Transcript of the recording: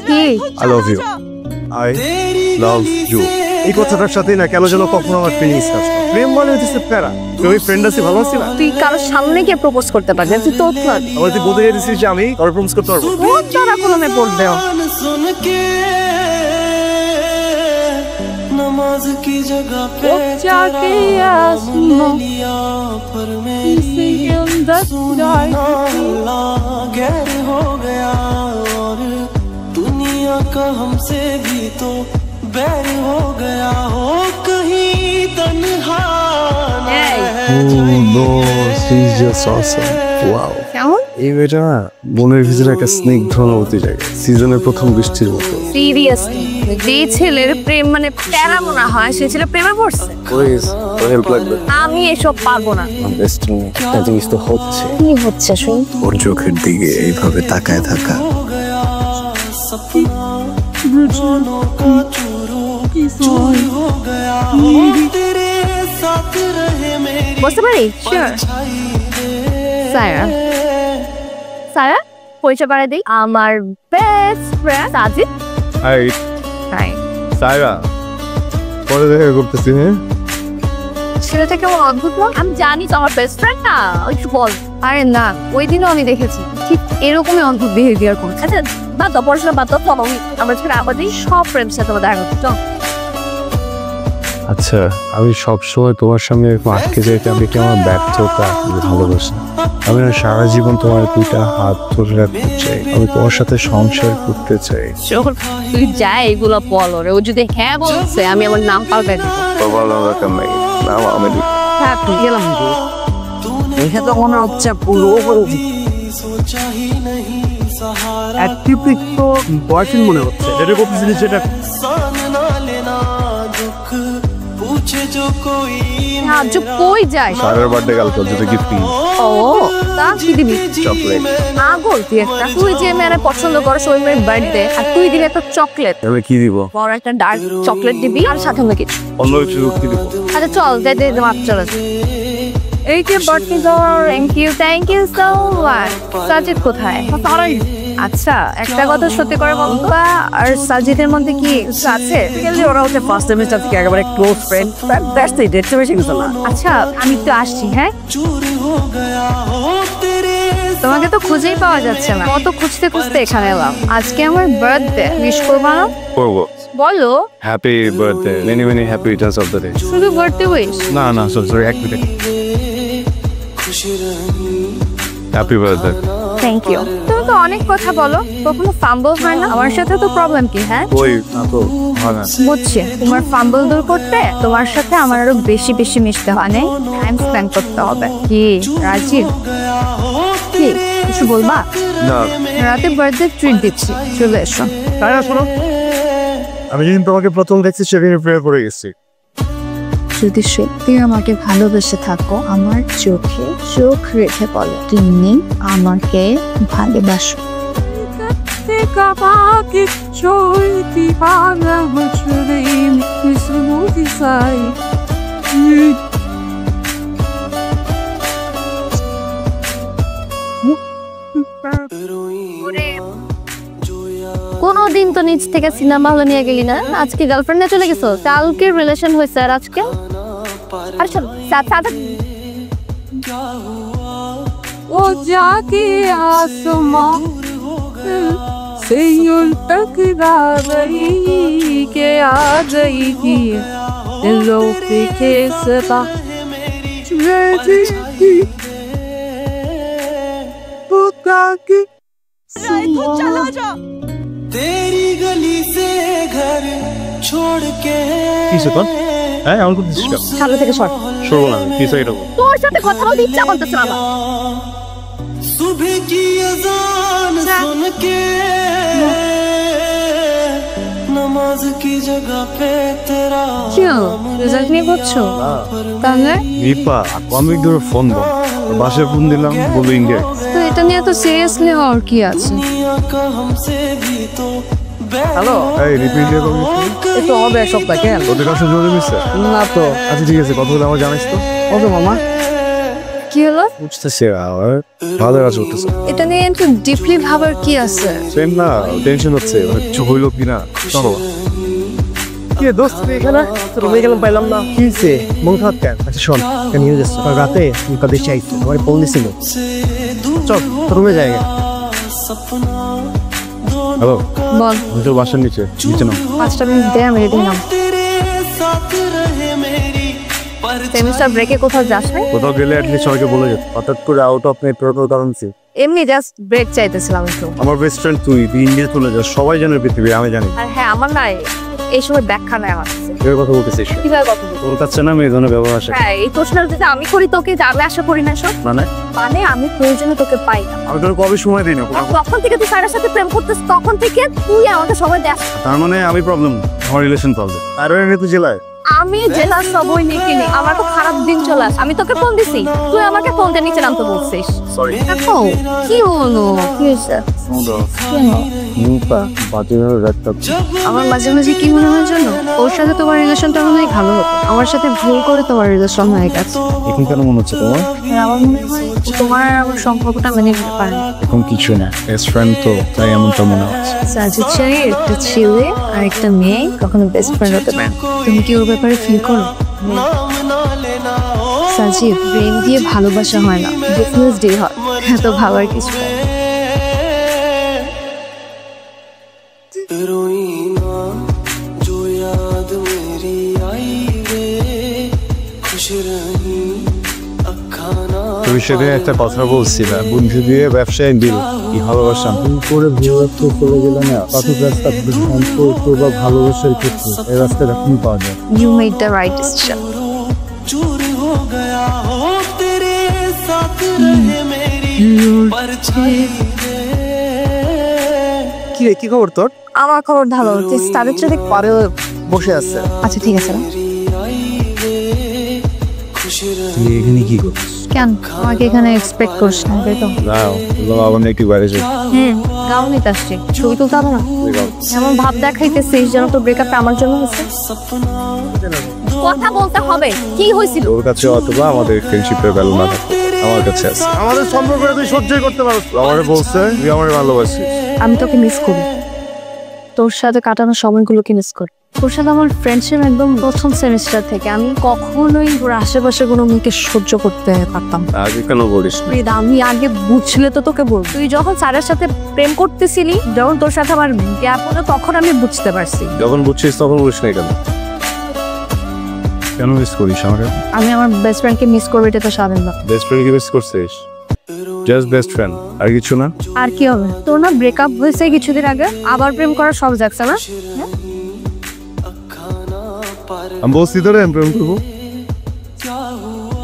কি I love you. I love you. এই কথাটার সাথে না কেন যেন কখনো আমার ফিলিংস কাজ করে। প্রেম মানে হচ্ছে প্যারা। তুই ফ্রেন্ড আছি, ভালো আছি না? তুই কারোর সামনে গিয়ে প্রপোজ করতে পারবি তুই তো আমার তুই বলতে চাইছিস যে আমি তোর প্রপোজ করতে পারবো? তারা কোনো মে পড়বে नमाज की जगह पे जाके लिया पर मेरी गैर हो गया और दुनिया का हमसे भी तो बैर हो गया हो कहीं तन्हा কেমন এই মেয়েটা না মনের ভিতরে একটা স্নিগ্ধ অনুভূতি জাগে, সিজনের প্রথম বৃষ্টির মতো। সিরিয়াসলি যে ছেলের প্রেম মানে প্যারা মনে হয় সে ছেলে প্রেমে পড়ছে। প্লিজ তোর হেল্প লাগবে। আমি এসব পারবো না। একটা জিনিস তো হচ্ছে, কি হচ্ছে শুন? ওর চোখের দিকে এইভাবে তাকায় থাকা। सपना दोनों का चूर हो गया तेरे साथ रहे मेरी বসতে পারি? শিওর। সায়রা সায়রা পরিচয় বাড়াই দিই, আমার best friend Sajid. High high. Saira, পরে দেখা করতেছি। হ্যাঁ ছেলেটা কেমন অদ্ভুত না? আমি জানি তো আমার বেস্ট ফ্রেন্ড না, একটু বল। আরে না, ওই দিনও আমি দেখেছি ঠিক এরকমই অদ্ভুত বিহেভিয়ার করছে। আচ্ছা বাদ দাও, পড়াশোনা বাদ দাও, চলো আমরা ছেলে আমাদের সব ফ্রেন্ডের সাথে আমার দেখা করতে চল। আচ্ছা, আমি সবসময় তোমার সামনে আটকে যাইতে আমি কি আমার ব্যর্থতা ভালোবাসি? আমি সারা জীবন তোমার দুইটা হাত ধরে রাখতে চাই, আমি তোমার সাথে সংসার করতে চাই। তুই যা এগুলো বল, ওরে ও যদি হ্যাঁ বলছে আমি আমার নাম পাল্টে দিব। হ্যাঁ গেলাম। দেখে তো মনে হচ্ছে পুরো सोचा ही नहीं सहारा অ্যাটিপিক তো বয়ফ্রেন্ড মনে হচ্ছে। এটা বলতেছিলি সেটা सान ना लेना दुख पूछे जो कोई আজ কই যায়? সারার বার্থডে কাল তো যেটা গিফট দিই। ও তা কি দিবি? চকলেট। আগল তুই একটা, তুই যে মেয়েরা পছন্দ করো ওই মেয়ের বার্থডে আর তুই দিবি একটা চকলেট। তাহলে কি দিব? বড় একটা ডার্ক চকলেট দিবি আর সাথে অন্য কিছু। অন্য কিছু কি দিব? আচ্ছা চল যাই দে চল। এই যে বার্থডে তোর, thank you so much. Sajid কোথায়? আচ্ছা একটা কথা সত্যি করে বলতো, আর সাজিদের মধ্যে কি কিছু আছে? ওরা হচ্ছে ফার্স্ট সেমিস্টার থেকে একেবারে ক্লোজ ফ্রেন্ড, দ্যাটস ইট, এর চেয়ে বেশি কিছু না। আচ্ছা আমি একটু আসছি। হ্যাঁ चूर हो गया हो तेरे তোমাকে তো খুঁজেই পাওয়া যাচ্ছে না, কত খুঁজতে খুঁজতে এখানে এলাম। আজকে আমার বার্থডে, উইশ করবা না? করবো। বলো। Happy birthday, many many happy Returns of the day. শুধু বার্থডে উইশ? না না সরি এক মিনিট। खुश रही হ্যাপি বার্থডে। Thank you. তুমি তো অনেক কথা বলো, কখনো ফাম্বল হয় না? আমার সাথে তো প্রবলেম কি? হ্যাঁ ওই না তো হয় না। বুঝছি, তোমার ফাম্বল দূর করতে তোমার সাথে আমার আরো বেশি বেশি মিশতে হয়, টাইম স্পেন্ড করতে হবে। কি রাজীব, কি কিছু বলবা? না রাতে বার্থডে ট্রিট দিচ্ছি, চলে এসো। তাই না, শোনো, আমি যেদিন তোমাকে প্রথম দেখছি সেদিন প্রেয়ার করে গেছি। যদি সত্যি আমাকে ভালোবেসে থাকো, আমার চোখে চোখ রেখে বলো তুমি আমাকে ভালোবাসো। কোনদিন তো নিজ থেকে সিনেমা হলে নিয়ে গেলি না, আজকে গার্লফ্রেন্ড নিয়ে চলে গেছো। কালকে রিলেশন হয়েছে আর আজকে আর চলো वो जाके आसमां से यूं टकरा गई के आ गई थी दिलों पे कैसा तेरी गली से घर छोड़ के কিসে কোন? হ্যাঁ আমার কথা দিস। সামনে থেকে সর। সরবো না, কি চাই এটা? তোর সাথে কথা বলতে ইচ্ছা করতেছে না আমার। सुबह की अजान सुन के नमाज की जगह पे तेरा রেজাল্ট নিয়ে করছো তাহলে? রিপা আমি ধরে ফোন বল, বাসায় ফোন দিলাম বলো ইন্ডিয়া। তো এটা নিয়ে তো সিরিয়াসলি হওয়ার কি আছে? दुनिया का हमसे भी तो হ্যালো, এই রিপিট দিয়ে করবি একটু হবে এক সপ্তাহ। কেন? তোদের কাছে জোরে মিশছে না তো। আচ্ছা ঠিক আছে, কথা বলে আমার জানাইস তো। ওকে মামা। কি হলো? বুঝতেছি আমার ভালো কাজ করতেছে। এটা নিয়ে একটু ডিপলি ভাবার কি আছে? সেম না, টেনশন হচ্ছে কিছু হইলো কিনা। চলো কি রে দোস্ত তুই এখানে রুমে গেলাম পাইলাম না কি হয়েছে মন খারাপ কেন? আচ্ছা শোন, একটা নিউজ এসছে কাল রাতে মুখা দেশে আইছে, আমার ফোন দিছিল। চল রুমে যাই। হ্যালো, বল। আমি তো বাসার নিচে নাও। 5টা মিনিট দে, আমি রেডি নাম। সেমিস্টার ব্রেকে কোথাও যাস নাই? কোথাও গেলে অ্যাটলিস্ট সবাইকে বলে যেত। হঠাৎ করে আউট অফ নেটওয়ার্কের কারণ কি? এমনি জাস্ট ব্রেক চাইতেছিলাম একটু। আমার বেস্ট ফ্রেন্ড তুই ইন্ডিয়া চলে যাস, সবাই জানে পৃথিবী, আমি জানি। আর হ্যাঁ, আমার নাই এই সময় ব্যাখ্যা নেই আমার কাছে। এর কথা বলতেছিস? কিভাবে কথা বলবো? তোর কাছে না আমি এই ধরনের ব্যবহার আসে। হ্যাঁ, এই প্রশ্ন যদি আমি করি তোকে, যে আমি আশা করি না সব। মানে আমি প্রয়োজনে তোকে পাই না। আমি তোর কবে সময় দিই না। তখন থেকে তুই স্যারের সাথে প্রেম করতেছ, তখন থেকে তুই আমাকে সময় দেখ। তার মানে আমি প্রবলেম, আমার রিলেশন প্রবলেম। আর এনে তুই জেলায় আমি জেলার সবই নিকিনি, আমার তো খারাপ দিন চলে আসে। আমি তোকে ফোন দিছি, তুই আমাকে ফোন দিয়ে নিচে নামতে বলছিস। সরি। দেখো কি হলো, কি হয়েছে? আমার মাঝে মাঝে কি মনে হয় জানো, ওর সাথে তোমার রিলেশনটা মনে হয় ভালো হতো, আমার সাথে ভুল করে তোমার রিলেশন হয়ে গেছে। এখন কেন মনে হচ্ছে তোমার? আর আমার মনে হয় তোমার আর আমার সম্পর্কটা মেনে নিতে পারে না। এখন কিছু না, বেস্ট ফ্রেন্ড তো, তাই এমনটা মনে হচ্ছে। সাজিদ চাই একটা ছেলে আর একটা মেয়ে কখনো বেস্ট ফ্রেন্ড হতে পারে। তুমি কি ওর ব্যাপারে ফিল করো? সাজিদ, প্রেম দিয়ে ভালোবাসা হয় না, বিজনেস ডে হয়। এত ভাবার কিছু নেই। रोई ना जो याद मेरी आई वे खुश रही अखा ना তুমি সেদিন একটা কথা বলছিলাম, বন্ধু দিয়ে ব্যবসায় দিল কি ভালোবাসা তুমি করে বিরক্ত করে গেলে না, কত রাস্তা সম্পর্ক বা ভালোবাসার ক্ষেত্রে এই রাস্তাটা তুমি পাওয়া যায়। You made the right decision. चूर हो गया हो तेरे साथ रहे मेरी परछाई रे কি রে, কি খবর তোর? আমার খবর ভালো, তুই তাদের সাথে পারে বসে আছে। আচ্ছা ঠিক আছে না? आई वे खुश रही তুই এখানে কি করছিস? কেন আমাকে এখানে এক্সপেক্ট করিস না, তাই তো? না আবার একটু বাইরে যাই। গাও নিতে আসছি, ছবি তুলতে হবে না? এমন ভাব দেখাইতেছিস যেন তোর ব্রেকআপটা আমার জন্য হয়েছে। কথা বলতে হবে, কি হয়েছিল? ওর কাছে অথবা আমাদের ফ্রেন্ডশিপের ভ্যালু না থাকে, আমার কাছে আছে। আমাদের সম্পর্কটা তুই সহ্যই করতে পারছ। আমারে বলছে তুই আমার ভালোবাসিস। আমি তোকে মিস করি, তোর সাথে কাটানো সময়গুলোকে মিস করি। তোর সাথে আমার ফ্রেন্ডশিপ একদম প্রথম সেমিস্টার থেকে। আমি কখনোই তোর আশেপাশে কোনো মেয়েকে সহ্য করতে পারতাম না। আগে কেন বলিস না? আমি আগে বুঝলে তো তোকে বল। তুই যখন স্যারের সাথে প্রেম করতেছিলি, যখন তোর সাথে আমার গ্যাপ হলো, তখন আমি বুঝতে পারছি। যখন বুঝছিস তখন বলিস না কেন? কেন মিস করিস আমাকে? আমি আমার বেস্ট ফ্রেন্ডকে মিস করবো, এটা তো স্বাভাবিক না। বেস্ট ফ্রেন্ডকে মিস করছিস? জাস্ট বেস্ট ফ্রেন্ড, আর কিছু না? আর কি হবে? তোর না ব্রেকআপ হয়েছে কিছুদিন আগে, আবার প্রেম করার সব যাচ্ছে না? আমি বলছি তোরে আমি প্রেম করবো। क्या हुआ